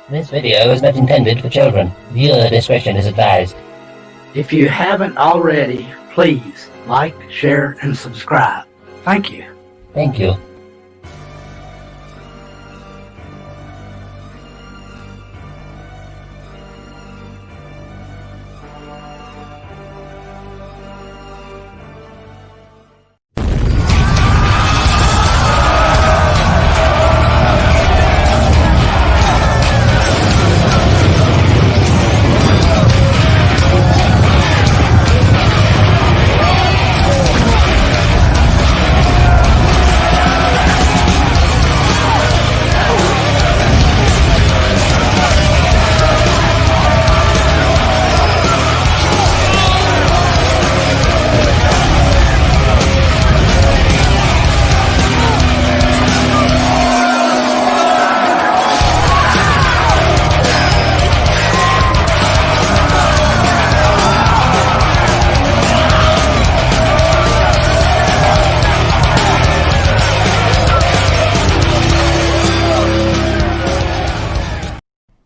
This video is not intended for children. Viewer discretion is advised. If you haven't already, please like, share, and subscribe. Thank you. Thank you.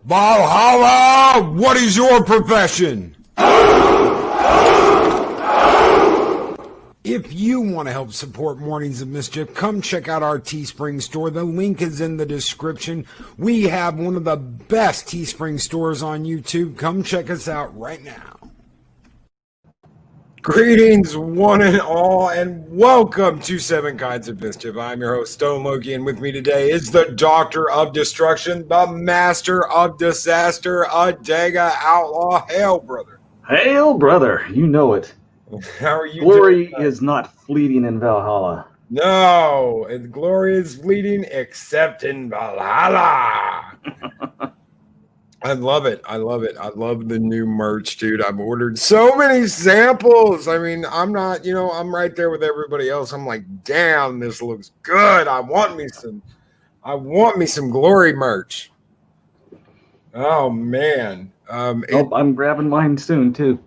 Valhalla, what is your profession? If you want to help support Mornings of Mischief, come check out our Teespring store. The link is in the description. We have one of the best Teespring stores on YouTube. Come check us out right now. Greetings, one and all, and welcome to Seven Kinds of Mischief. I'm your host, Stone Loki, and with me today is the Doctor of Destruction, the Master of Disaster, Adega, Outlaw. Hail, brother. Hail, brother. You know it. How are you Glory doing? is not fleeting in Valhalla. No, and glory is fleeting except in Valhalla. I love it. I love it. I love the new merch, dude. I've ordered so many samples. I mean, I'm not, I'm right there with everybody else. I'm like, damn, this looks good. I want me some glory merch. Oh man. I'm grabbing mine soon too.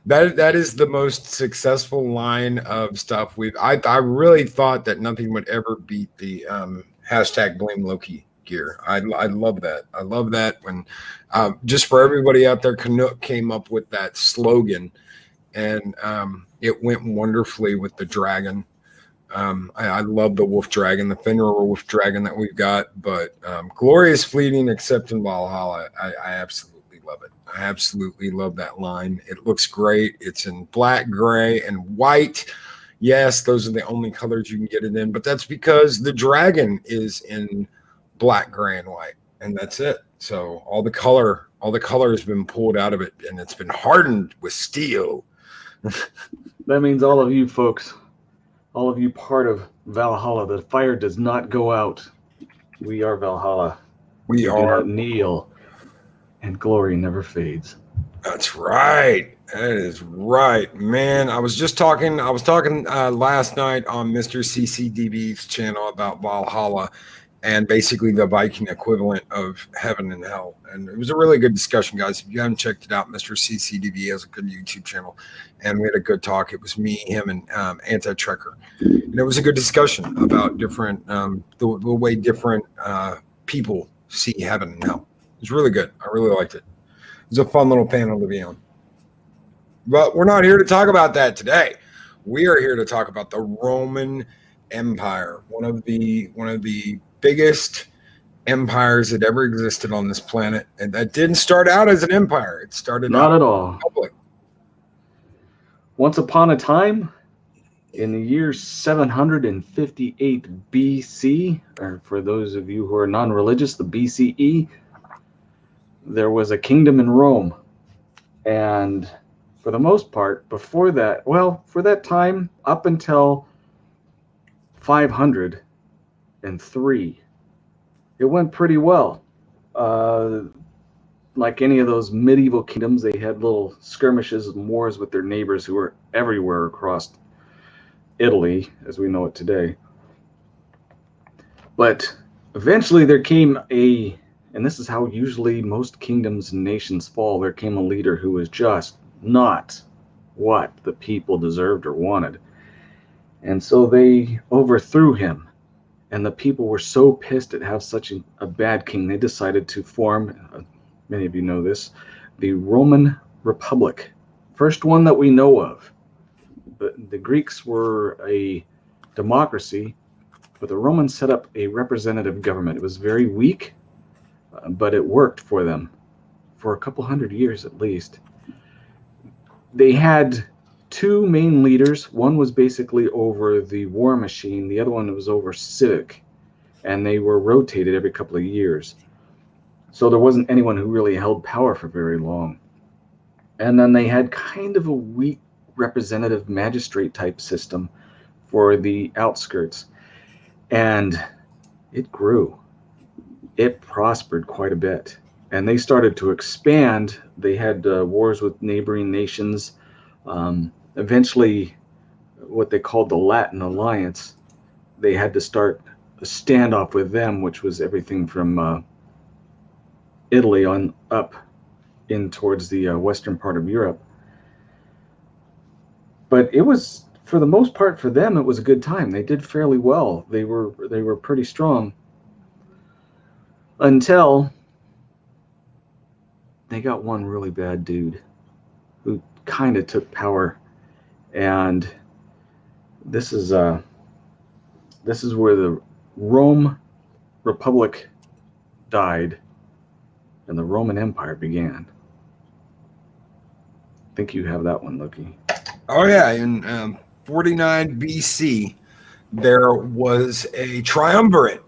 That is the most successful line of stuff I really thought that nothing would ever beat the hashtag blame Loki gear. I love that. I love that when just for everybody out there, Canuck came up with that slogan, and it went wonderfully with the dragon. I love the wolf dragon, the Fenrir wolf dragon that we've got, but glory is fleeting except in Valhalla. I absolutely love it. I absolutely love that line. It looks great. It's in black, gray, and white. Yes, those are the only colors you can get it in, but that's because the dragon is in black, gray, and white, and that's it. So all the color has been pulled out of it, and it's been hardened with steel. That means all of you folks, all of you part of Valhalla, the fire does not go out. We are Valhalla. We do are. not kneel, and glory never fades. That's right. That is right, man. I was talking last night on Mr. CCDB's channel about Valhalla and basically the Viking equivalent of heaven and hell. And it was a really good discussion, guys. If you haven't checked it out, Mr. CCDB has a good YouTube channel. And we had a good talk. It was me, him, and Anti-Trekker. And it was a good discussion about different, the way different people see heaven and hell. It was really good. I really liked it. It was a fun little panel to be on. But we're not here to talk about that today. We are here to talk about the Roman Empire, one of the biggest empires that ever existed on this planet, and that didn't start out as an empire. It started not out at all. Public. Once upon a time, in the year 758 BC, or for those of you who are non-religious, the BCE, there was a kingdom in Rome, and for the most part, before that, for that time, up until 503, it went pretty well. Like any of those medieval kingdoms, they had little skirmishes and wars with their neighbors who were everywhere across Italy, as we know it today. But eventually there came and this is how usually most kingdoms and nations fall, there came a leader who was just not what the people deserved or wanted. And so they overthrew him And the people were so pissed at have such a bad king, they decided to form, many of you know this, the Roman Republic. First one that we know of. The Greeks were a democracy, but the Romans set up a representative government. It was very weak, but it worked for them for a couple hundred years at least. They had two main leaders. One was basically over the war machine. The other one was over civic, and they were rotated every couple of years. So there wasn't anyone who really held power for very long. And then they had kind of a weak representative magistrate type system for the outskirts. And it grew. It prospered quite a bit. And they started to expand. They had wars with neighboring nations. Eventually, what they called the Latin Alliance, they had to start a standoff with them, which was everything from Italy on up in towards the western part of Europe. But it was, for the most part, for them, it was a good time. They did fairly well. They were pretty strong until they got one really bad dude who kind of took power, and this is where the Rome Republic died and the Roman Empire began. I think you have that one, Loki. Oh yeah, in 49 BC, there was a triumvirate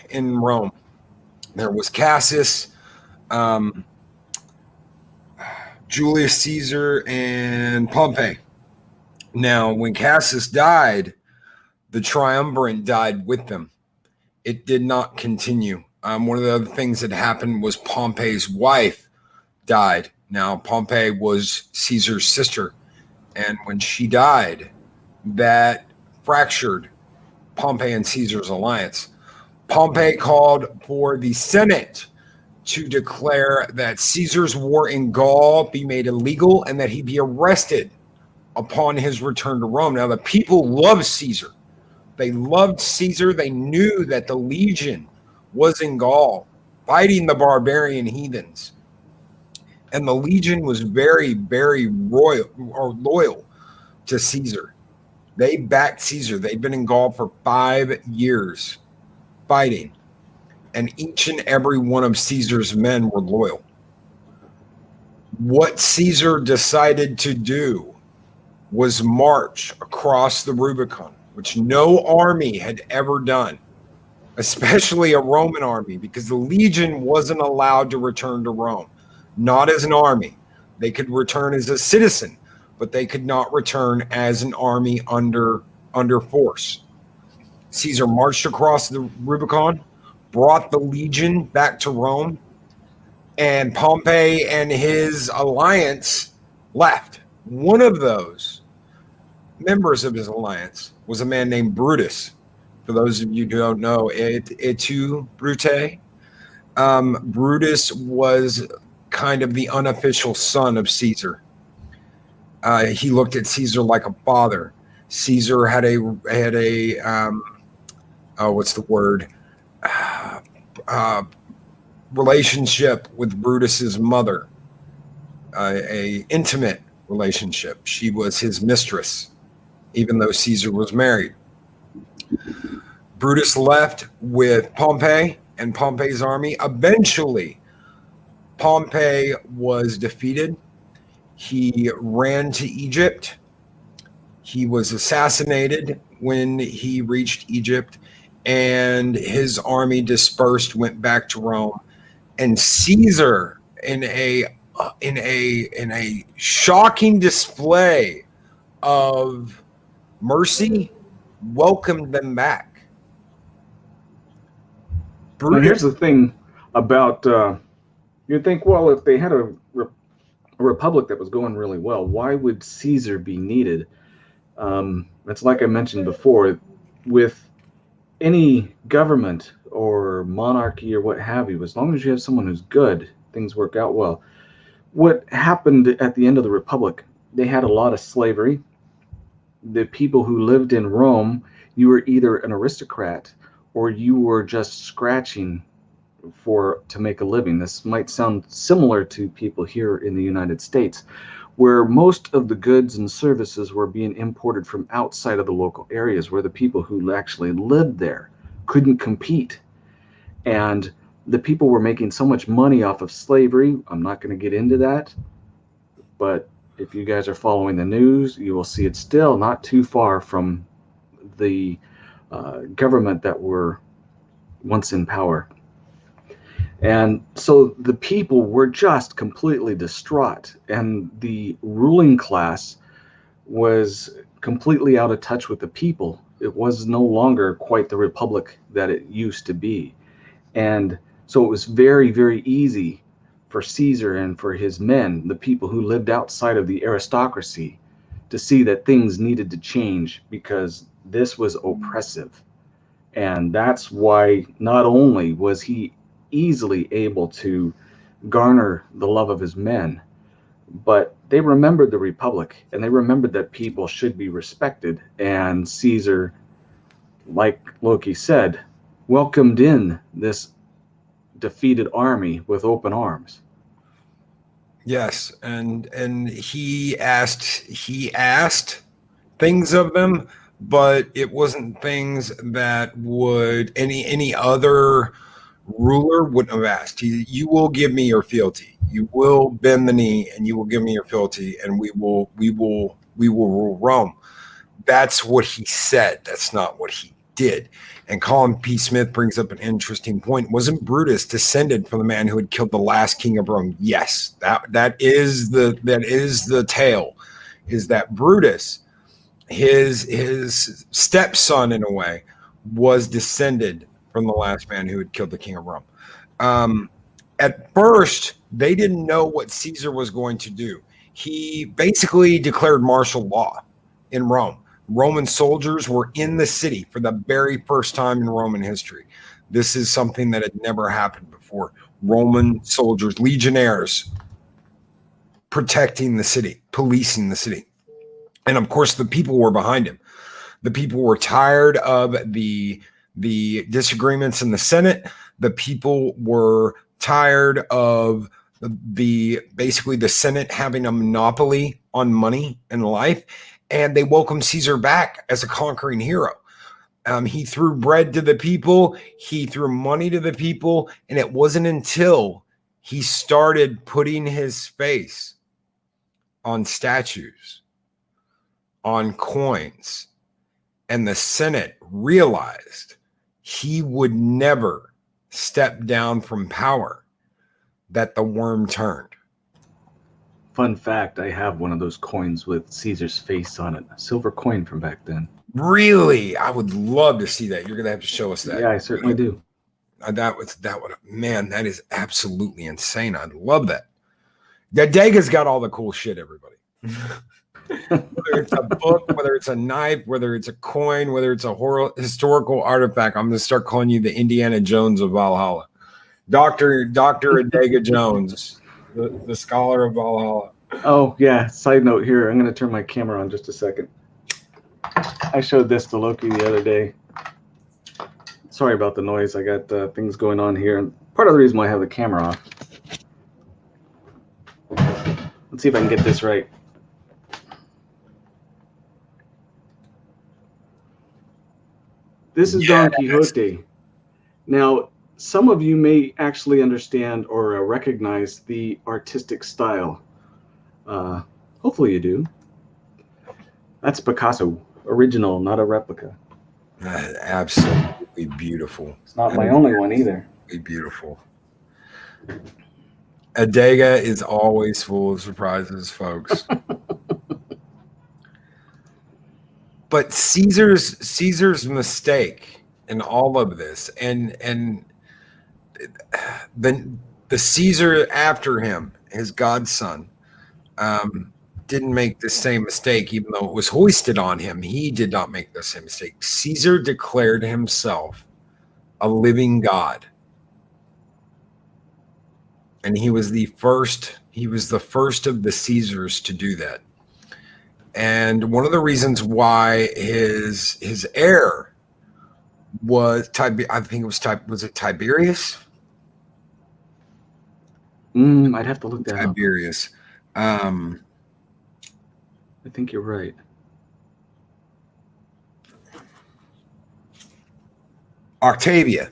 in Rome. There was Cassius, Julius Caesar, and Pompey. Now, when Cassius died, the triumvirate died with them. It did not continue. One of the other things that happened was Pompey's wife died. Now, Pompeii was Caesar's sister, and when she died, that fractured Pompey and Caesar's alliance. Pompey called for the Senate to declare that Caesar's war in Gaul be made illegal and that he be arrested upon his return to Rome. Now, the people loved Caesar. They loved Caesar. They knew that the legion was in Gaul fighting the barbarian heathens. And the legion was very, very loyal to Caesar. They backed Caesar. They'd been in Gaul for 5 years fighting. And each and every one of Caesar's men were loyal. What Caesar decided to do was march across the Rubicon, which no army had ever done, especially a Roman army, because the legion wasn't allowed to return to Rome. Not as an army. They could return as a citizen, but they could not return as an army under force. Caesar marched across the Rubicon, brought the legion back to Rome, and Pompey and his alliance left. One of those members of his alliance was a man named Brutus. For those of you who don't know, et tu, Brute? Brutus was kind of the unofficial son of Caesar. He looked at Caesar like a father. Caesar had a what's the word? Relationship with Brutus's mother, a intimate relationship. She was his mistress, even though Caesar was married. Brutus left with Pompey and Pompey's army. Eventually, Pompey was defeated. He ran to Egypt. He was assassinated when he reached Egypt, and his army dispersed, went back to Rome. And Caesar, in a shocking display of mercy, welcomed them back. Now, here's the thing about you'd think, well, if they had a republic that was going really well, why would Caesar be needed? It's like I mentioned before, with any government or monarchy or what have you, as long as you have someone who's good, things work out well. What happened at the end of the Republic, they had a lot of slavery. The people who lived in Rome, you were either an aristocrat or you were just scratching to make a living. This might sound similar to people here in the United States, where most of the goods and services were being imported from outside of the local areas, where the people who actually lived there couldn't compete. And the people were making so much money off of slavery. I'm not going to get into that, but if you guys are following the news, you will see it's still not too far from the government that were once in power. And so the people were just completely distraught, and the ruling class was completely out of touch with the people. It was no longer quite the republic that it used to be. And so it was very, very easy for Caesar and for his men, the people who lived outside of the aristocracy, to see that things needed to change, because this was oppressive. And that's why not only was he easily able to garner the love of his men, but they remembered the republic, and they remembered that people should be respected. And Caesar, like Loki said, welcomed in this defeated army with open arms. Yes, and he asked things of them, but it wasn't things that would any other ruler wouldn't have asked. You will give me your fealty. You will bend the knee, and you will give me your fealty, and we will rule Rome. That's what he said. That's not what he did. And Colin P. Smith brings up an interesting point. Wasn't Brutus descended from the man who had killed the last king of Rome? Yes, that is the tale. Is that Brutus, his stepson in a way, was descended from the last man who had killed the king of Rome. At first, they didn't know what Caesar was going to do. He basically declared martial law in Rome. Roman soldiers were in the city for the very first time in Roman history. This is something that had never happened before. Roman soldiers, legionnaires, protecting the city, policing the city. And of course, the people were behind him. The people were tired of the disagreements in the Senate. The people were tired of basically the Senate having a monopoly on money and life. And they welcomed Caesar back as a conquering hero. He threw bread to the people. He threw money to the people. And it wasn't until he started putting his face on statues, on coins, and the Senate realized he would never step down from power, that the worm turned. Fun fact, I have one of those coins with Caesar's face on it. A silver coin from back then. Really? I would love to see that. You're going to have to show us that. Yeah, I certainly do. That would, man, that is absolutely insane. I'd love that. Adega's got all the cool shit, everybody. Whether it's a book, whether it's a knife, whether it's a coin, whether it's a historical artifact, I'm going to start calling you the Indiana Jones of Valhalla. Dr. Adega Jones. The scholar of Valhalla. Oh, yeah. Side note here. I'm going to turn my camera on just a second. I showed this to Loki the other day. Sorry about the noise. I got things going on here. And part of the reason why I have the camera off. Let's see if I can get this right. This is Don Quixote. Now, some of you may actually understand or recognize the artistic style. Hopefully you do. That's Picasso, original, not a replica. Absolutely beautiful. It's not my only one either. Beautiful. Adega is always full of surprises, folks. But Caesar's mistake in all of this, and the Caesar after him, his godson, didn't make the same mistake, even though it was hoisted on him. He did not make the same mistake. Caesar declared himself a living god. And he was the first of the Caesars to do that. And one of the reasons why his heir was I think it was was it Tiberius? I'd have to look that up. Tiberius. I think you're right. Octavia,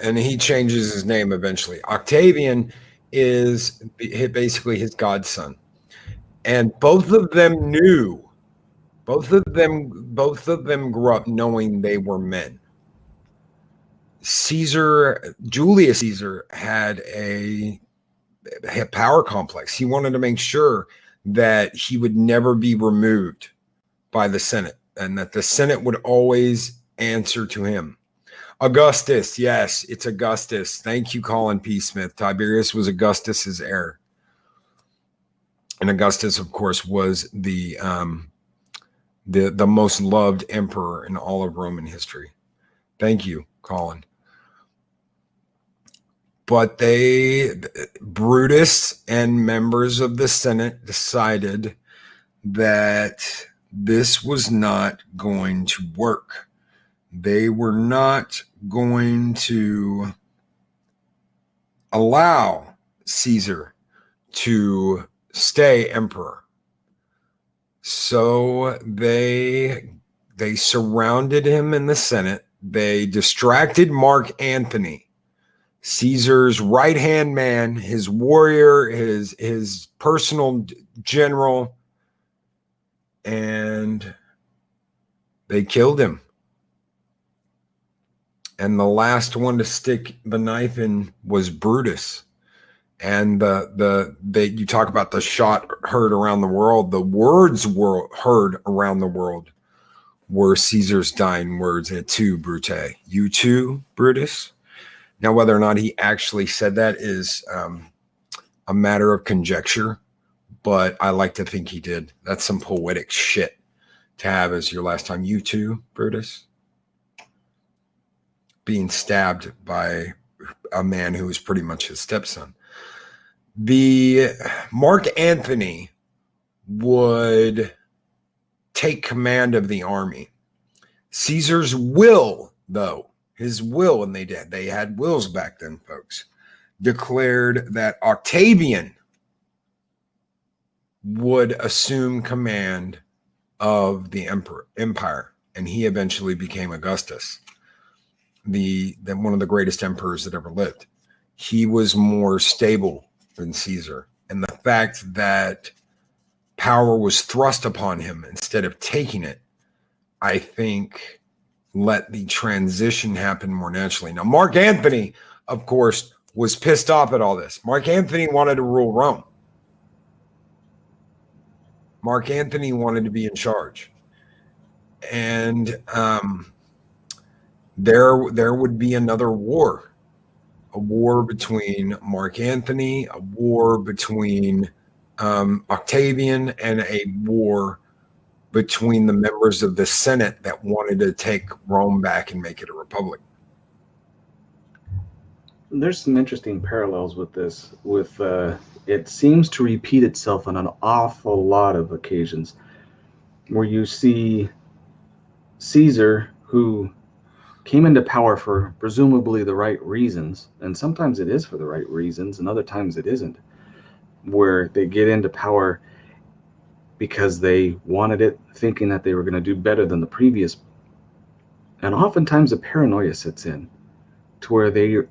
and he changes his name eventually. Octavian is basically his godson, and both of them knew. Both of them grew up knowing they were men. Julius Caesar had a power complex. He wanted to make sure that he would never be removed by the Senate and that the Senate would always answer to him. Augustus, yes, it's Augustus. Thank you, Colin P. Smith. Tiberius was Augustus's heir. And Augustus, of course, was the most loved emperor in all of Roman history. Thank you, Colin. But Brutus and members of the Senate decided that this was not going to work. They were not going to allow Caesar to stay emperor. So they surrounded him in the Senate. They distracted Mark Antony, Caesar's right-hand man, his warrior, his personal general, and they killed him. And the last one to stick the knife in was Brutus. And you talk about the shot heard around the world. The words were heard around the world were Caesar's dying words. Et tu, Brute? You too, Brutus? Now, whether or not he actually said that is a matter of conjecture, but I like to think he did. That's some poetic shit to have as your last time. You too, Brutus? Being stabbed by a man who was pretty much his stepson. The Mark Antony would take command of the army. Caesar's will, though, his will, and they had wills back then, folks, declared that Octavian would assume command of the empire, and he eventually became Augustus, one of the greatest emperors that ever lived. He was more stable than Caesar, and the fact that power was thrust upon him instead of taking it, I think, let the transition happen more naturally. Now, Mark Antony, of course, was pissed off at all this. Mark Antony wanted to rule Rome. Mark Antony wanted to be in charge. And there would be another war, a war between Mark Antony, a war between Octavian, and a war between the members of the Senate that wanted to take Rome back and make it a republic. There's some interesting parallels with this. It seems to repeat itself on an awful lot of occasions, where you see Caesar, who came into power for presumably the right reasons, and sometimes it is for the right reasons, and other times it isn't, where they get into power because they wanted it, thinking that they were going to do better than the previous. And oftentimes a paranoia sets in to where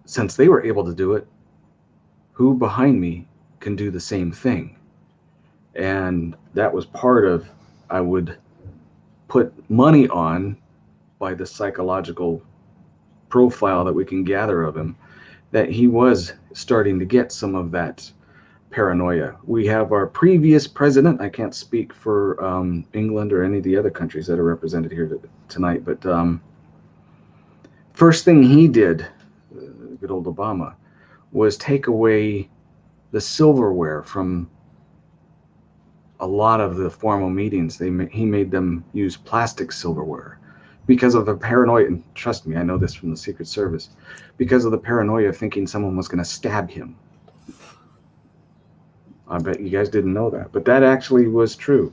since they were able to do it, who behind me can do the same thing? And that was part of, I would put money on, by the psychological profile that we can gather of him, that he was starting to get some of that paranoia. We have our previous president. I can't speak for England or any of the other countries that are represented here tonight, but first thing he did, good old Obama, was take away the silverware from a lot of the formal meetings. He made them use plastic silverware because of the paranoia. And trust me, I know this from the Secret Service, because of the paranoia of thinking someone was going to stab him. I bet you guys didn't know that, but that actually was true.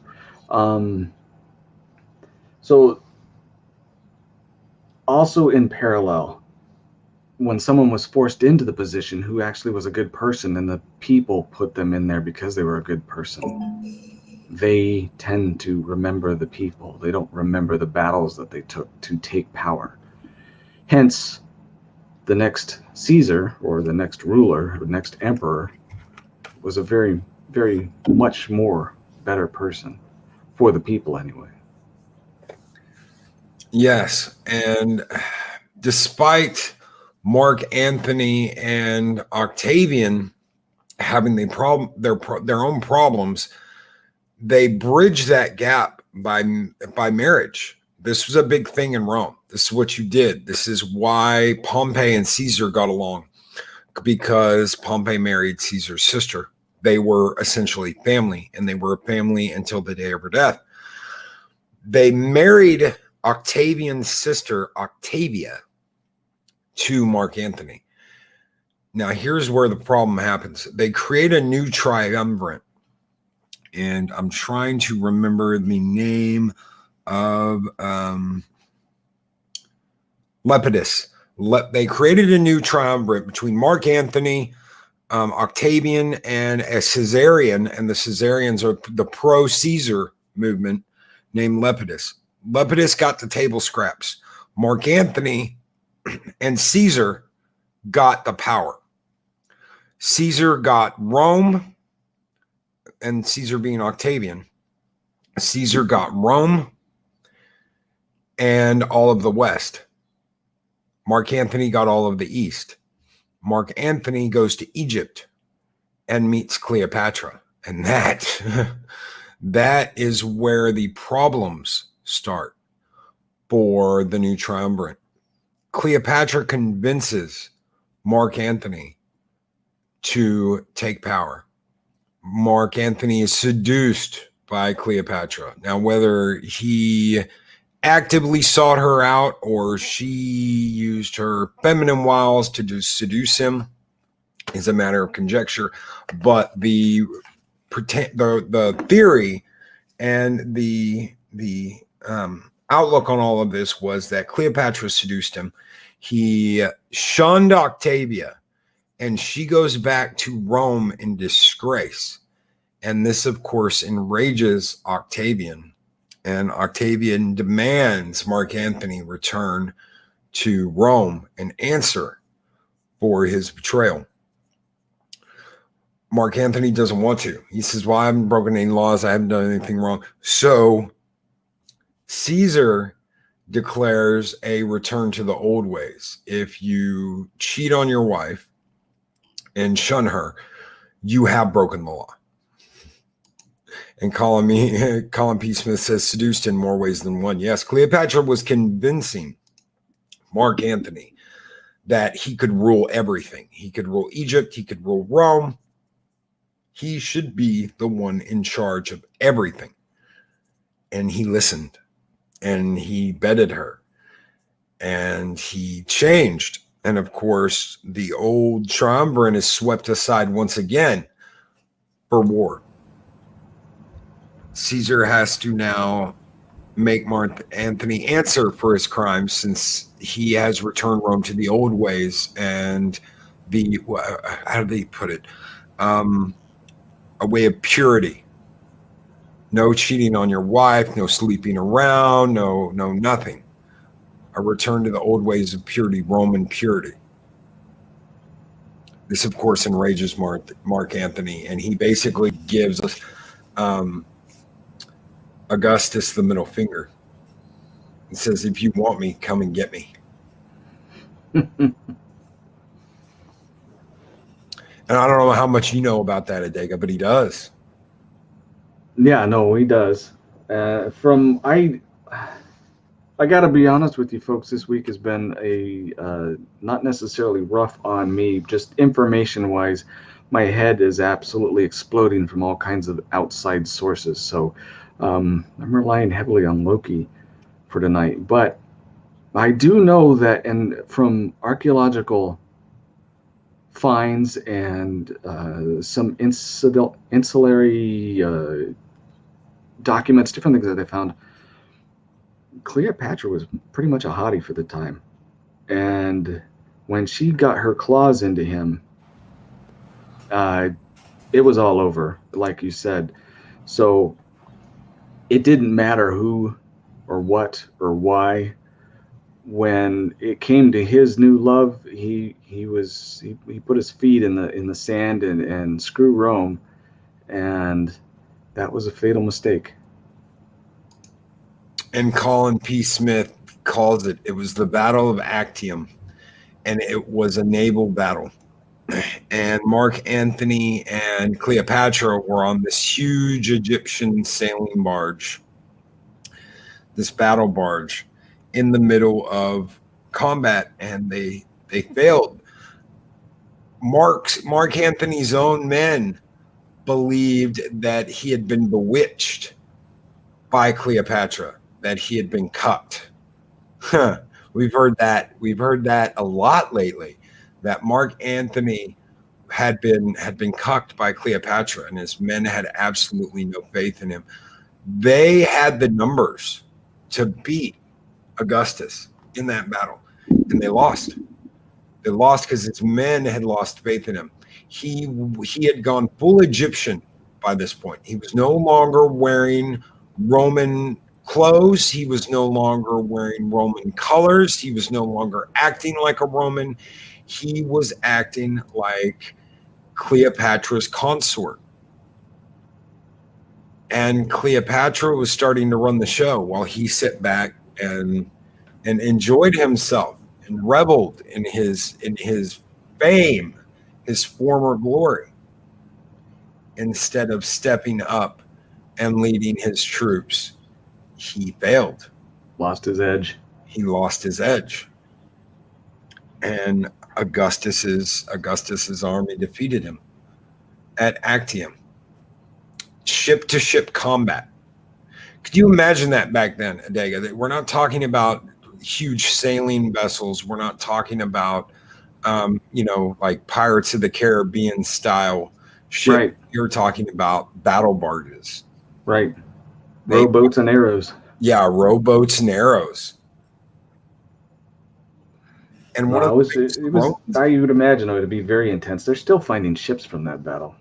So also in parallel, when someone was forced into the position who actually was a good person and the people put them in there because they were a good person, they tend to remember the people. They don't remember the battles that they took to take power. Hence, the next Caesar, or the next ruler, or next emperor, was a very, very much more better person for the people anyway. Yes, and despite Mark Antony and Octavian having their own problems, they bridged that gap by marriage. This was a big thing in Rome. This is what you did. This is why Pompey and Caesar got along, because Pompey married Caesar's sister. They were essentially family, and they were a family until the day of her death. They married Octavian's sister, Octavia, to Mark Antony. Now, here's where the problem happens. They create a new triumvirate, and I'm trying to remember the name of Lepidus. They created a new triumvirate between Mark Antony, Octavian, and a Caesarian, and the Caesarians are the pro-Caesar movement named Lepidus. Lepidus got the table scraps. Mark Antony and Caesar got the power. Caesar got Rome, and Caesar being Octavian. Caesar got Rome and all of the West. Mark Antony got all of the East. Mark Antony goes to Egypt and meets Cleopatra. And that is where the problems start for the new triumvirate. Cleopatra convinces Mark Antony to take power. Mark Antony is seduced by Cleopatra. Now, whether he actively sought her out or she used her feminine wiles to seduce him is a matter of conjecture. But the theory and the outlook on all of this was that Cleopatra seduced him. He shunned Octavia, and she goes back to Rome in disgrace. And this, of course, enrages Octavian. And Octavian demands Mark Antony return to Rome and answer for his betrayal. Mark Antony doesn't want to. He says, well, I haven't broken any laws. I haven't done anything wrong. So Caesar declares a return to the old ways. If you cheat on your wife and shun her, you have broken the law. And Colin P. Smith says, seduced in more ways than one. Yes, Cleopatra was convincing Mark Antony that he could rule everything. He could rule Egypt. He could rule Rome. He should be the one in charge of everything. And he listened, and he bedded her, and he changed. And of course, the old triumvirate is swept aside once again for war. Caesar has to now make Mark Antony answer for his crimes, since he has returned Rome to the old ways and the, how do they put it? A way of purity. No cheating on your wife, no sleeping around, no nothing. A return to the old ways of purity, Roman purity. This, of course, enrages Mark Antony, and he basically gives us Augustus the middle finger. He says, if you want me, come and get me. And I don't know how much you know about that, Adega, but he does. Yeah, no, he does. I gotta be honest with you folks, this week has been a not necessarily rough on me, just information wise. My head is absolutely exploding from all kinds of outside sources. So I'm relying heavily on Loki for tonight. But I do know that, and from archaeological finds and some ancillary documents, different things that they found, Cleopatra was pretty much a hottie for the time. And when she got her claws into him, it was all over, like you said. So it didn't matter who or what or why. When it came to his new love, he put his feet in the sand and screw Rome, and that was a fatal mistake. And Colin P. Smith calls it was the Battle of Actium, and it was a naval battle. And Mark Antony and Cleopatra were on this huge Egyptian sailing barge, this battle barge, in the middle of combat, and they failed. Mark Antony's own men believed that he had been bewitched by Cleopatra, that he had been cucked. We've heard that a lot lately, that Mark Antony had been cucked by Cleopatra, and his men had absolutely no faith in him. They had the numbers to beat Augustus in that battle, and they lost. They lost because his men had lost faith in him. He had gone full Egyptian by this point. He was no longer wearing Roman clothes. He was no longer wearing Roman colors. He was no longer acting like a Roman. He was acting like Cleopatra's consort. And Cleopatra was starting to run the show while he sat back and enjoyed himself and reveled in his fame, his former glory, instead of stepping up and leading his troops. He failed. Lost his edge. He lost his edge. And Augustus's army defeated him at Actium. Ship to ship combat. Could you imagine that back then, Adega? We're not talking about huge sailing vessels. We're not talking about, like Pirates of the Caribbean style ship. Right. You're talking about battle barges. Right. Rowboats and arrows. Yeah, rowboats and arrows. And you would imagine it would be very intense. They're still finding ships from that battle.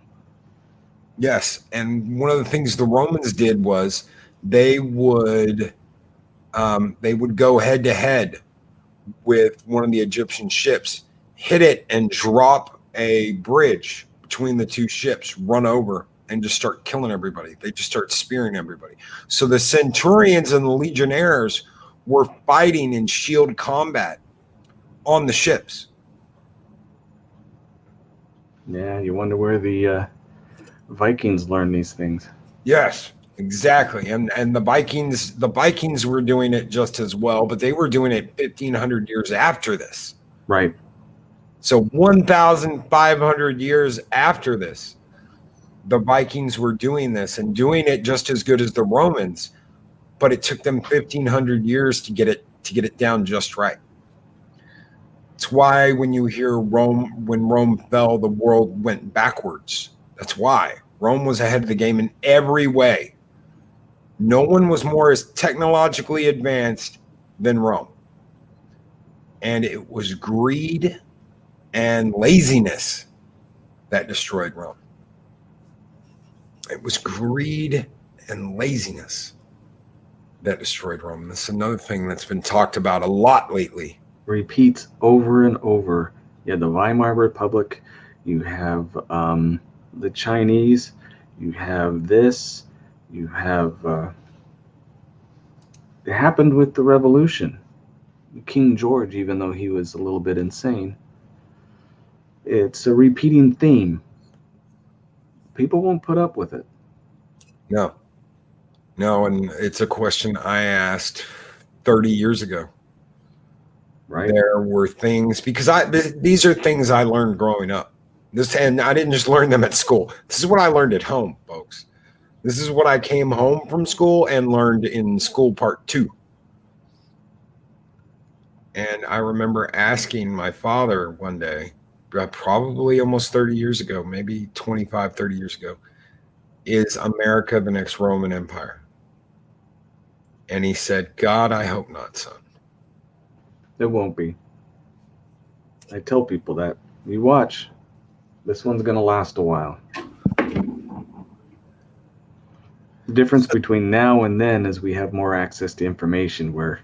Yes, and one of the things the Romans did was they would go head to head with one of the Egyptian ships, hit it, and drop a bridge between the two ships, run over, and just start killing everybody. They just start spearing everybody. So the centurions and the legionnaires were fighting in shield combat on the ships. Yeah, you wonder where the Vikings learned these things. Yes, exactly. And the Vikings were doing it just as well, but they were doing it 1,500 years after this. Right. So 1,500 years after this, the Vikings were doing this and doing it just as good as the Romans, but it took them 1,500 years to get it down just right. It's why when you hear when Rome fell, the world went backwards. That's why. Rome was ahead of the game in every way. No one was more as technologically advanced than Rome. And it was greed and laziness that destroyed Rome. It was greed and laziness that destroyed Rome. That's another thing that's been talked about a lot lately. Repeats over and over. You had the Weimar Republic. You have the Chinese. You have this. You have... it happened with the Revolution. King George, even though he was a little bit insane. It's a repeating theme. People won't put up with it. No, and it's a question I asked 30 years ago. Right. There were things, because these are things I learned growing up. And I didn't just learn them at school. This is what I learned at home, folks. This is what I came home from school and learned in school part 2. And I remember asking my father one day, probably almost 30 years ago, maybe 25, 30 years ago, is America the next Roman Empire? And he said, God, I hope not, son. It won't be. I tell people that. You watch. This one's going to last a while. The difference between now and then is we have more access to information, where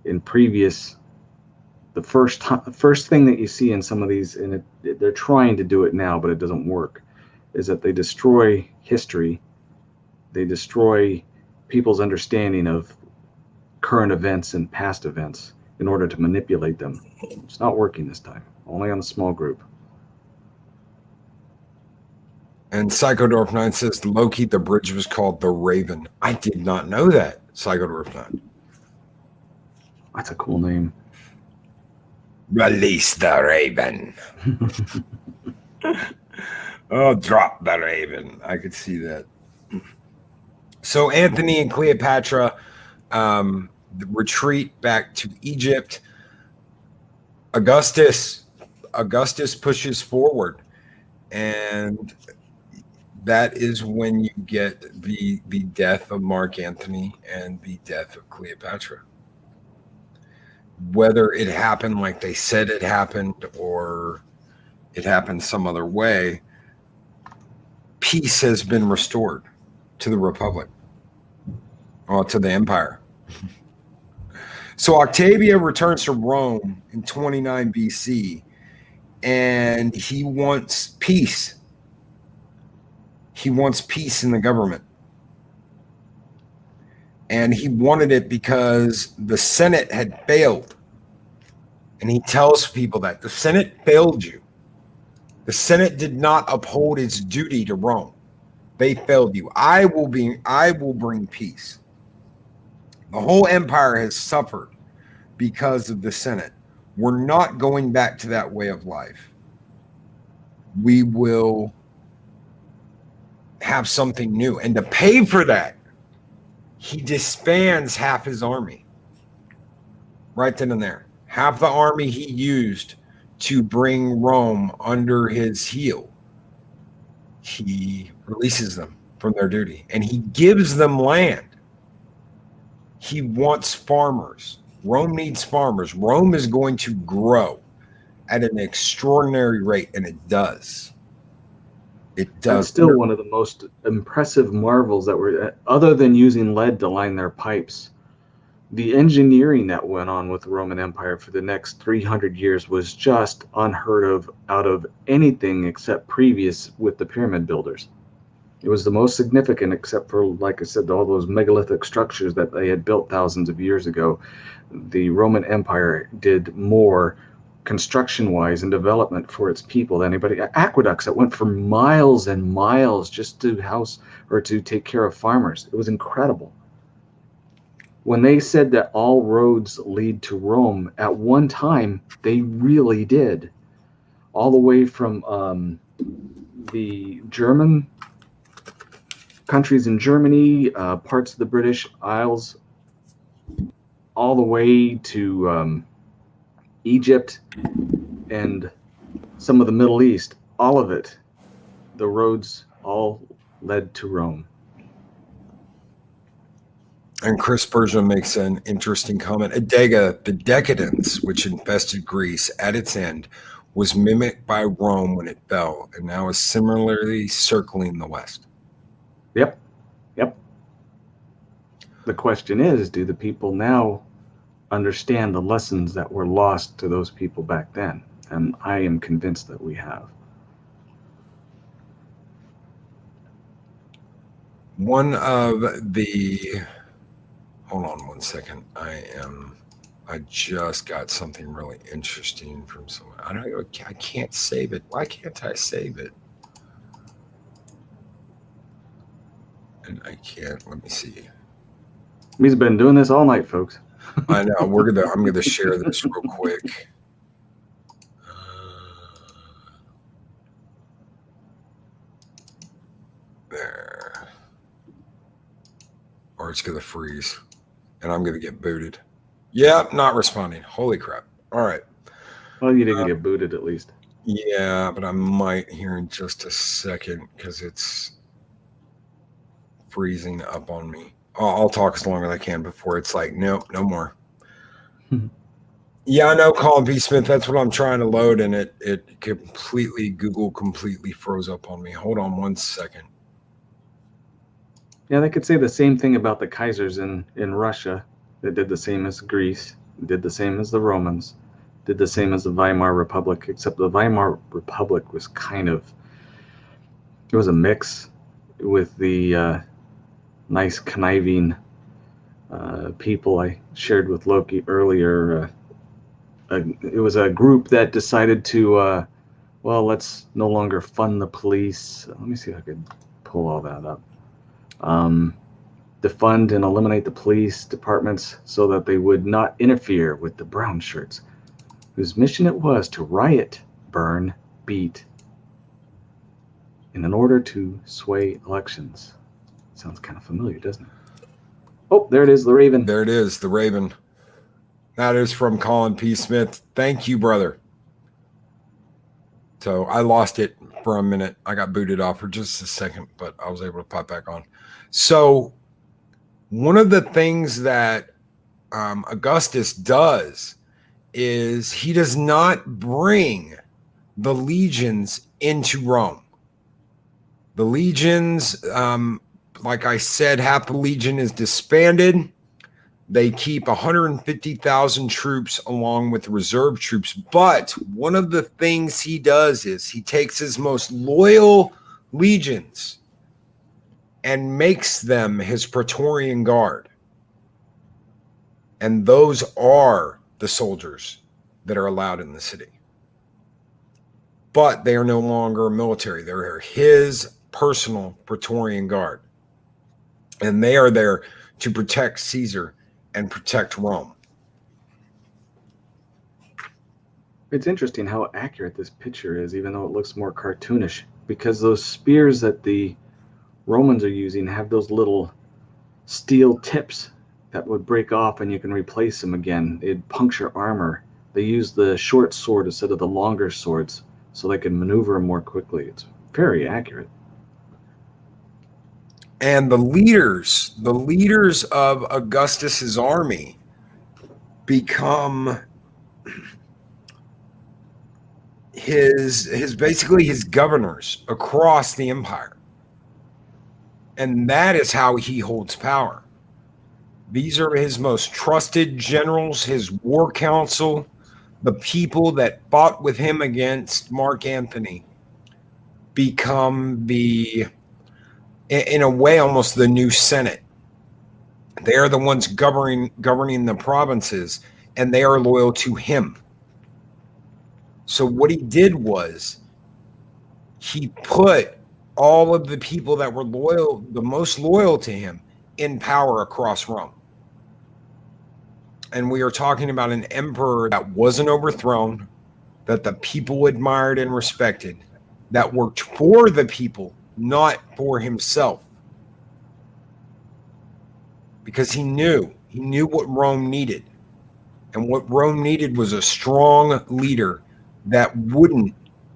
in previous, the first thing that you see in some of these, and they're trying to do it now, but it doesn't work, is that they destroy history. They destroy people's understanding of current events and past events in order to manipulate them. It's not working this time, only on a small group. And Psychodorf 9 says, Loki, the bridge was called the Raven. I did not know that, Psychodorf 9. That's a cool name. Release the Raven. Oh, drop the Raven. I could see that. So Anthony and Cleopatra retreat back to Egypt. Augustus pushes forward, and that is when you get the death of Mark Antony and the death of Cleopatra. Whether it happened like they said it happened or it happened some other way, peace has been restored to the Republic, or to the Empire. So Octavia returns to Rome in 29 BC, and he wants peace. He wants peace in the government. And he wanted it because the Senate had failed. And he tells people that the Senate failed you. The Senate did not uphold its duty to Rome. They failed you. I will bring peace. The whole empire has suffered because of the Senate. We're not going back to that way of life. We will have something new. And to pay for that, he disbands half his army. Right then and there. Half the army he used to bring Rome under his heel, he releases them from their duty, and he gives them land. He wants farmers. Rome needs farmers. Rome is going to grow at an extraordinary rate, and it does. It does. That's still one of the most impressive marvels that were, other than using lead to line their pipes. The engineering that went on with the Roman Empire for the next 300 years was just unheard of out of anything except previous with the pyramid builders. It was the most significant, except for, like I said, all those megalithic structures that they had built thousands of years ago. The Roman Empire did more construction-wise and development for its people than anybody. Aqueducts that went for miles and miles just to house or to take care of farmers. It was incredible. When they said that all roads lead to Rome, at one time, they really did. All the way from the German countries in Germany, parts of the British Isles, all the way to Egypt and some of the Middle East, all of it, the roads all led to Rome. And Chris Persia makes an interesting comment. Adega, the decadence which infested Greece at its end, was mimicked by Rome when it fell, and now is similarly circling the West. Yep. The question is, do the people now understand the lessons that were lost to those people back then? And I am convinced that we have. One of the... Hold on one second. I just got something really interesting from someone. I can't save it. Why can't I save it? And I can't. Let me see. He's been doing this all night, folks. I know. I'm gonna share this real quick. There. Or it's gonna freeze. And I'm going to get booted. Yeah, not responding. Holy crap. All right. Well, you didn't get booted at least. Yeah, but I might here in just a second because it's freezing up on me. I'll talk as long as I can before it's like, no more. Yeah, I know, Colin P. Smith. That's what I'm trying to load, and Google completely froze up on me. Hold on 1 second. Yeah, they could say the same thing about the Kaisers in Russia. They did the same as Greece, did the same as the Romans, did the same as the Weimar Republic, except the Weimar Republic was it was a mix with the nice conniving people I shared with Loki earlier. It was a group that decided to, let's no longer fund the police. Let me see if I could pull all that up. Defund and eliminate the police departments so that they would not interfere with the brown shirts, whose mission it was to riot, burn, beat, and in order to sway elections. Sounds kind of familiar, doesn't it? Oh, there it is, the Raven. There it is, the Raven. That is from Colin P. Smith. Thank you, brother. So I lost it for a minute. I got booted off for just a second, but I was able to pop back on. So one of the things that Augustus does is he does not bring the legions into Rome. The legions, like I said, half the legion is disbanded. They keep 150,000 troops along with reserve troops. But one of the things he does is he takes his most loyal legions and makes them his Praetorian Guard. And those are the soldiers that are allowed in the city. But they are no longer military. They're his personal Praetorian Guard. And they are there to protect Caesar and protect Rome. It's interesting how accurate this picture is, even though it looks more cartoonish, because those spears that the Romans are using have those little steel tips that would break off and you can replace them again. It'd puncture armor. They use the short sword instead of the longer swords so they can maneuver more quickly. It's very accurate. And the leaders of Augustus's army become basically his governors across the empire. And that is how he holds power. These are his most trusted generals, his war council, the people that fought with him against Mark Antony become in a way, almost the new Senate. They are the ones governing the provinces, and they are loyal to him. So what he did was he put all of the people that were loyal, the most loyal to him, in power across Rome. And we are talking about an emperor that wasn't overthrown, that the people admired and respected, that worked for the people, not for himself. Because he knew what Rome needed. And what Rome needed was a strong leader that wouldn't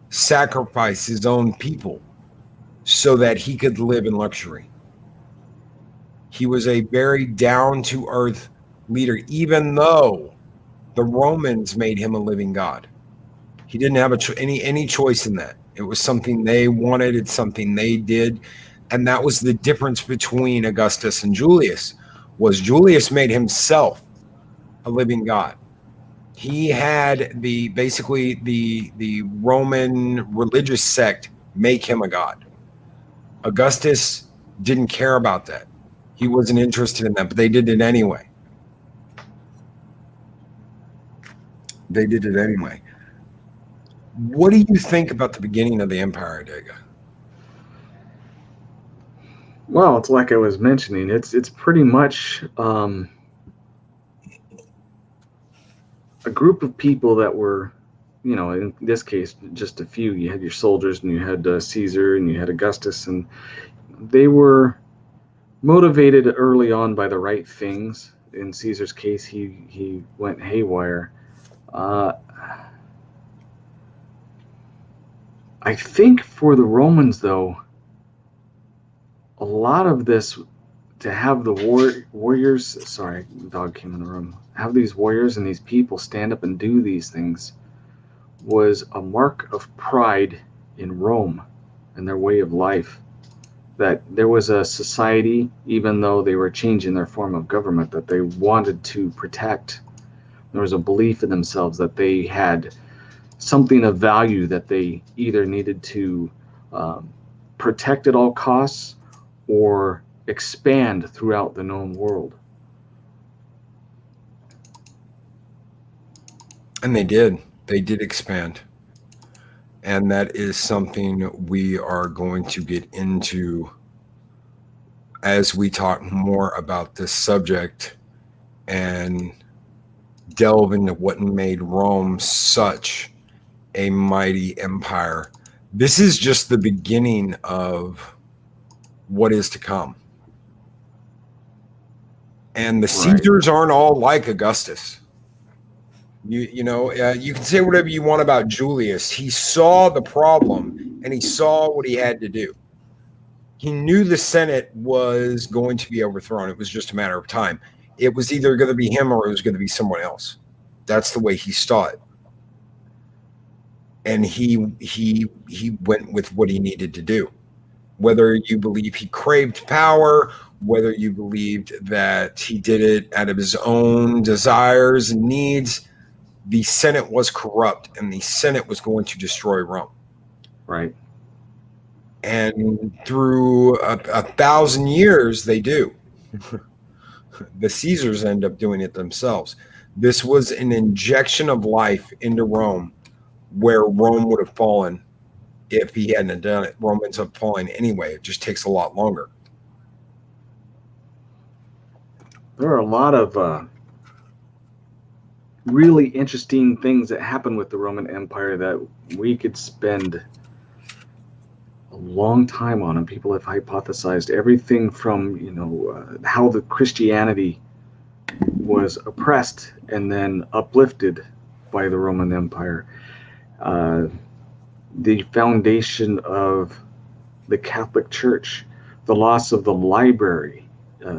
sacrifice his own people so that he could live in luxury. He was a very down-to-earth leader, even though the Romans made him a living god. He didn't have any choice in that. It was something they wanted. It's something they did. And that was the difference between Augustus and Julius, was Julius made himself a living god. He had basically the Roman religious sect make him a god. Augustus didn't care about that. He wasn't interested in that, but they did it anyway. They did it anyway. What do you think about the beginning of the empire, Adega? Well, it's like I was mentioning. It's pretty much a group of people that were, in this case, just a few. You had your soldiers, and you had Caesar, and you had Augustus, and they were motivated early on by the right things. In Caesar's case, he went haywire. I think for the Romans, though, a lot of this to have the warriors, sorry, dog came in the room, have these warriors and these people stand up and do these things was a mark of pride in Rome and their way of life. That there was a society, even though they were changing their form of government, that they wanted to protect. There was a belief in themselves that they had something of value that they either needed to protect at all costs or expand throughout the known world. And they did expand. And that is something we are going to get into as we talk more about this subject and delve into what made Rome such a mighty empire. This is just the beginning of what is to come. And the Caesars aren't all like Augustus. You know, you can say whatever you want about Julius. He saw the problem and he saw what he had to do. He knew the Senate was going to be overthrown. It was just a matter of time. It was either going to be him or it was going to be someone else. That's the way he saw it. And he went with what he needed to do. Whether you believe he craved power, whether you believed that he did it out of his own desires and needs, the Senate was corrupt and the Senate was going to destroy Rome. Right. And through a 1,000 years, they do. The Caesars end up doing it themselves. This was an injection of life into Rome where Rome would have fallen if he hadn't done it. Rome ends up falling anyway. It just takes a lot longer. There are a lot of really interesting things that happen with the Roman Empire that we could spend a long time on, and people have hypothesized everything from, you know, how the Christianity was oppressed and then uplifted by the Roman Empire, the foundation of the Catholic Church, the loss of the library,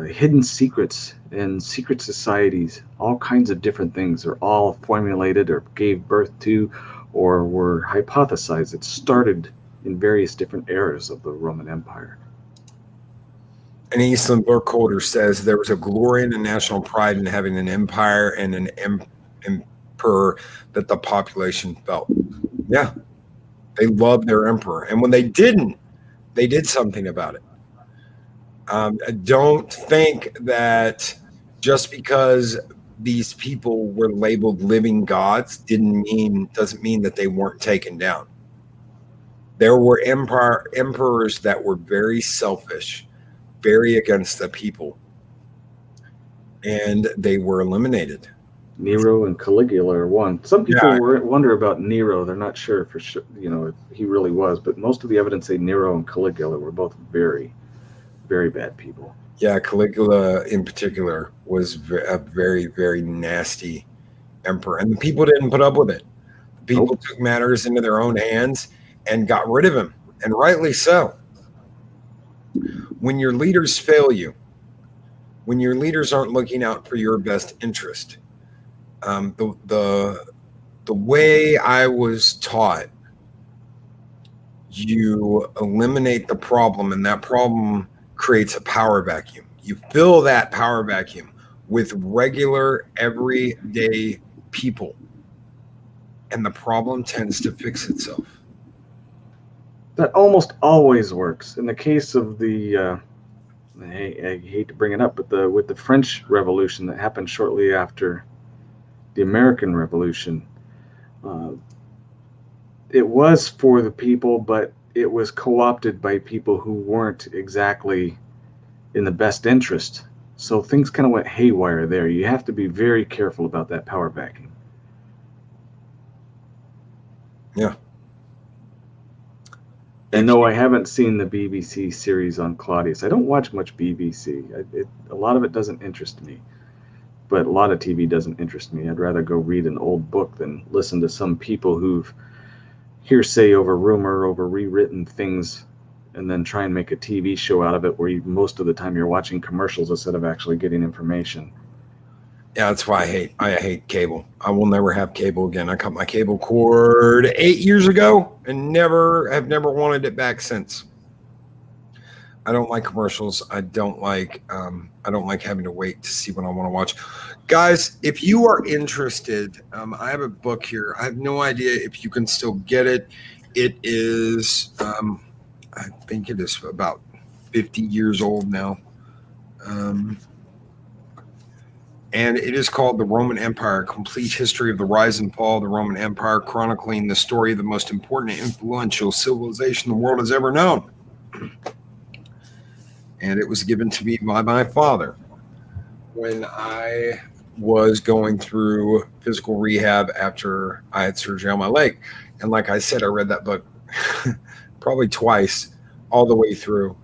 hidden secrets and secret societies, all kinds of different things are all formulated or gave birth to or were hypothesized. It started in various different eras of the Roman Empire. And Eastland Burkholder says there was a glory and a national pride in having an empire and an emperor that the population felt. Yeah, they loved their emperor. And when they didn't, they did something about it. Don't think that just because these people were labeled living gods doesn't mean that they weren't taken down. There were emperors that were very selfish, very against the people, and they were eliminated. Nero and Caligula are one. Some people wonder about Nero. They're not sure for sure, you know, if he really was, but most of the evidence say Nero and Caligula were both very, very bad people. Yeah, Caligula in particular was a very, very nasty emperor, and the people didn't put up with it. The people took matters into their own hands and got rid of him, and rightly so. When your leaders fail you, when your leaders aren't looking out for your best interest, the way I was taught, you eliminate the problem, and that problem creates a power vacuum. You fill that power vacuum with regular, everyday people, and the problem tends to fix itself. That almost always works. In the case of the, I hate to bring it up, but with the French Revolution that happened shortly after the American Revolution, it was for the people, but it was co-opted by people who weren't exactly in the best interest. So things kind of went haywire there. You have to be very careful about that power vacuum. Yeah. And no, I haven't seen the BBC series on Claudius. I don't watch much BBC. A lot of it doesn't interest me. But a lot of TV doesn't interest me. I'd rather go read an old book than listen to some people who've hearsay over rumor, over rewritten things and then try and make a TV show out of it where most of the time you're watching commercials instead of actually getting information. Yeah, that's why I hate cable. I will never have cable again. I cut my cable cord 8 years ago and have never wanted it back since. I don't like commercials. I don't like having to wait to see what I want to watch. Guys, if you are interested, I have a book here. I have no idea if you can still get it. It is, I think it is about 50 years old now. And it is called The Roman Empire, A Complete History of the Rise and Fall of the Roman Empire, chronicling the story of the most important and influential civilization the world has ever known. And it was given to me by my father when I was going through physical rehab after I had surgery on my leg. And like I said, I read that book probably twice all the way through.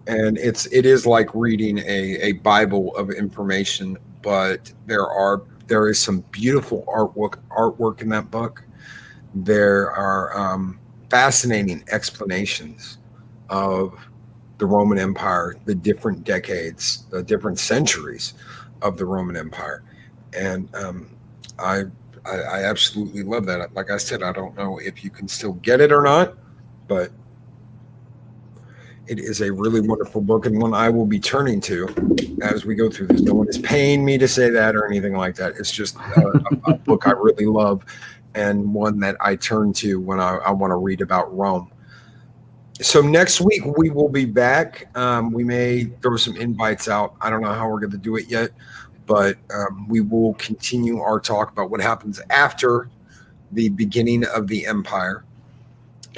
And it is like reading a Bible of information, but there is some beautiful artwork in that book. There are fascinating explanations of the Roman Empire, the different decades, the different centuries of the Roman Empire. And I absolutely love that. Like I said, I don't know if you can still get it or not, but it is a really wonderful book and one I will be turning to as we go through this. No one is paying me to say that or anything like that. It's just a book I really love and one that I turn to when I want to read about Rome. So next week we will be back. We may throw some invites out. I don't know how we're going to do it yet, but we will continue our talk about what happens after the beginning of the empire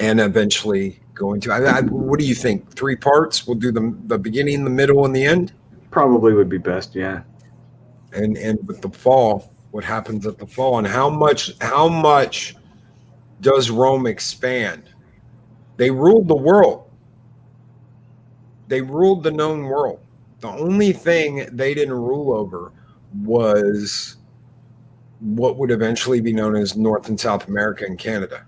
and eventually going to, what do you think? 3 parts? We'll do the beginning, the middle, and the end? Probably would be best, yeah. And with the fall, what happens at the fall, and how much does Rome expand? They ruled the world. They ruled the known world. The only thing they didn't rule over was what would eventually be known as North and South America and Canada,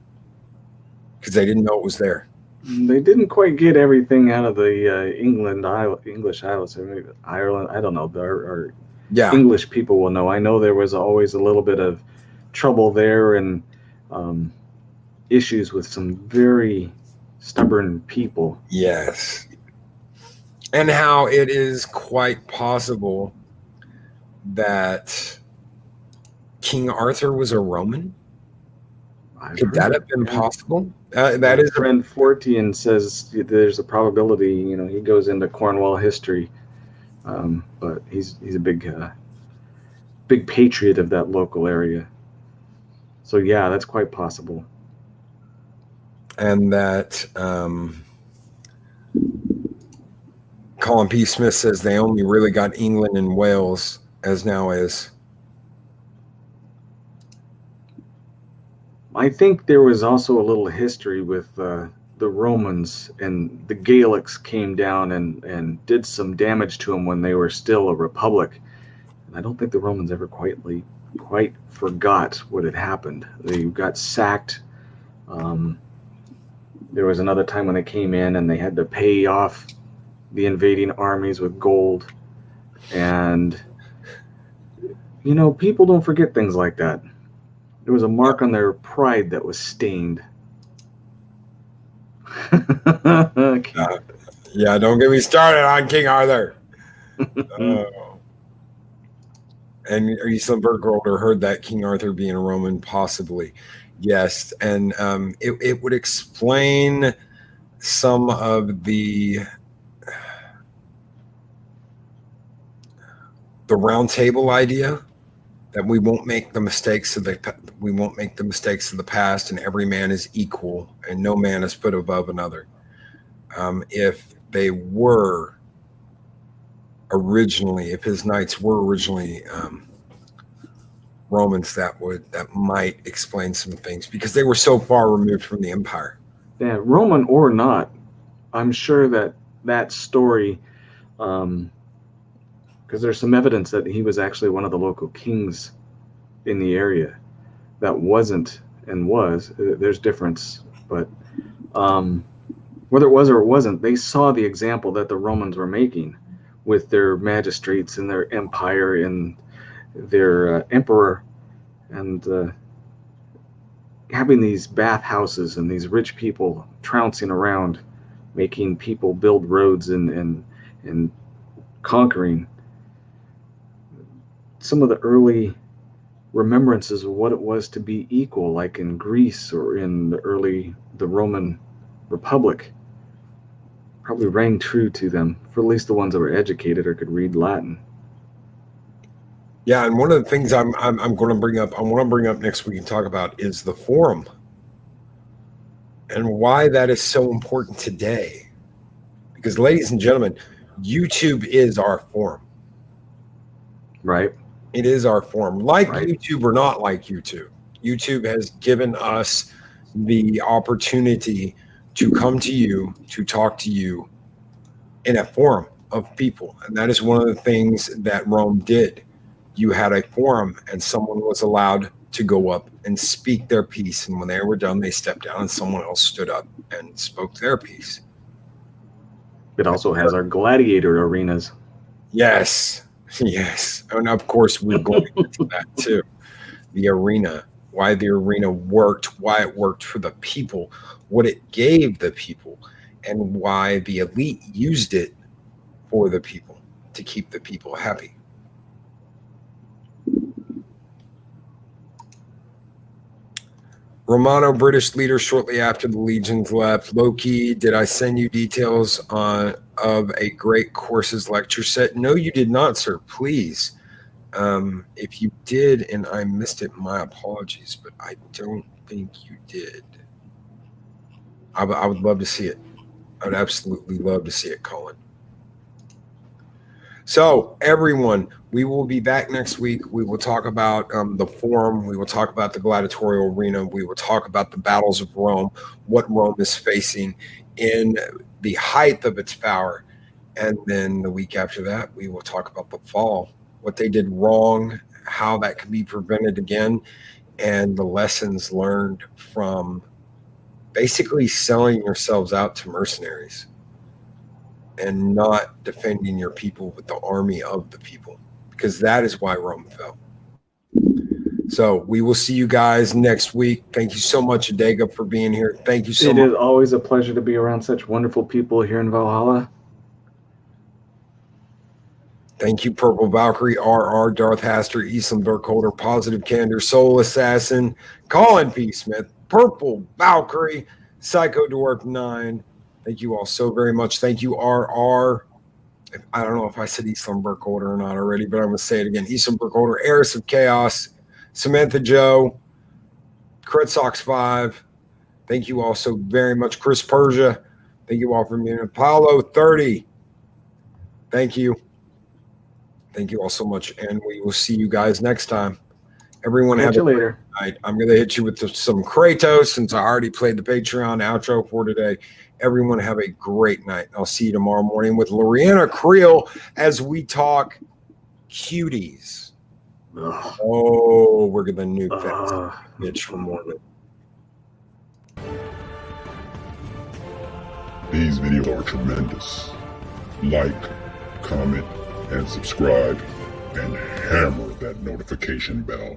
because they didn't know it was there. They didn't quite get everything out of the English Isles, or maybe Ireland. I don't know. Our English people will know. I know there was always a little bit of trouble there and issues with some very stubborn people. Yes. And how it is quite possible that King Arthur was a Roman. Could that have been possible? That is friend Fortean says there's a probability. He goes into Cornwall history, but he's a big patriot of that local area. So yeah, that's quite possible. And that Colin P. Smith says they only really got England and Wales as now is. I think there was also a little history with the Romans, and the Gaelics came down and did some damage to them when they were still a republic. And I don't think the Romans ever quite forgot what had happened. They got sacked. There was another time when they came in and they had to pay off the invading armies with gold. And, people don't forget things like that. There was a mark on their pride that was stained. Yeah, don't get me started on King Arthur. And Eastland Burkholder heard that King Arthur being a Roman, possibly. Yes, and it would explain some of the round table idea. That we won't make the mistakes of the past, and every man is equal, and no man is put above another. If his knights were originally Romans, that might explain some things because they were so far removed from the empire. Yeah, Roman or not, I'm sure that story. Because there's some evidence that he was actually one of the local kings in the area that wasn't and was. There's difference, but whether it was or it wasn't, they saw the example that the Romans were making with their magistrates and their empire and their emperor, and having these bathhouses and these rich people trouncing around, making people build roads and conquering. Some of the early remembrances of what it was to be equal, like in Greece or in the Roman Republic, probably rang true to them, for at least the ones that were educated or could read Latin. Yeah, and one of the things I'm going to bring up, I want to bring up next week and talk about is the forum and why that is so important today. Because, ladies and gentlemen, YouTube is our forum. Right. It is our forum. Like Right. YouTube or not like YouTube, YouTube has given us the opportunity to come to you, to talk to you in a forum of people. And that is one of the things that Rome did. You had a forum and someone was allowed to go up and speak their piece. And when they were done, they stepped down and someone else stood up and spoke their piece. It also has our gladiator arenas. Yes. Yes. And of course, we're going into that too. The arena, why the arena worked, why it worked for the people, what it gave the people, and why the elite used it for the people to keep the people happy. Romano, British leader shortly after the legions left. Loki, did I send you details of a great courses lecture set? No, you did not, sir. Please. If you did and I missed it, my apologies, but I don't think you did. I would love to see it. I would absolutely love to see it, Colin. So, everyone, we will be back next week. We will talk about the forum. We will talk about the gladiatorial arena. We will talk about the battles of Rome, what Rome is facing in the height of its power. And then the week after that, we will talk about the fall, what they did wrong, how that can be prevented again, and the lessons learned from basically selling yourselves out to mercenaries and not defending your people with the army of the people, because that is why Rome fell. So we will see you guys next week. Thank you so much, Adega, for being here. Thank you so much. It is always a pleasure to be around such wonderful people here in Valhalla. Thank you, Purple Valkyrie, RR, Darth Haster, Eastland Burkholder, Positive Candor, Soul Assassin, Colin P. Smith, Purple Valkyrie, Psycho Dwarf 9. Thank you all so very much. Thank you, RR. I don't know if I said Eastland Burkholder or not already, but I'm going to say it again. Eastland Burkholder, Heiress of Chaos, Samantha Joe, Crit Sox 5. Thank you all so very much. Chris Persia. Thank you all for being here. Apollo 30. Thank you. Thank you all so much, and we will see you guys next time. Everyone have a great night. I'm going to hit you with some Kratos since I already played the Patreon outro for today. Everyone have a great night. I'll see you tomorrow morning with Loriana Creel as we talk cuties. Oh, we're going to nuke that bitch from Mormon. These videos are tremendous. Like, comment, and subscribe, and hammer that notification bell.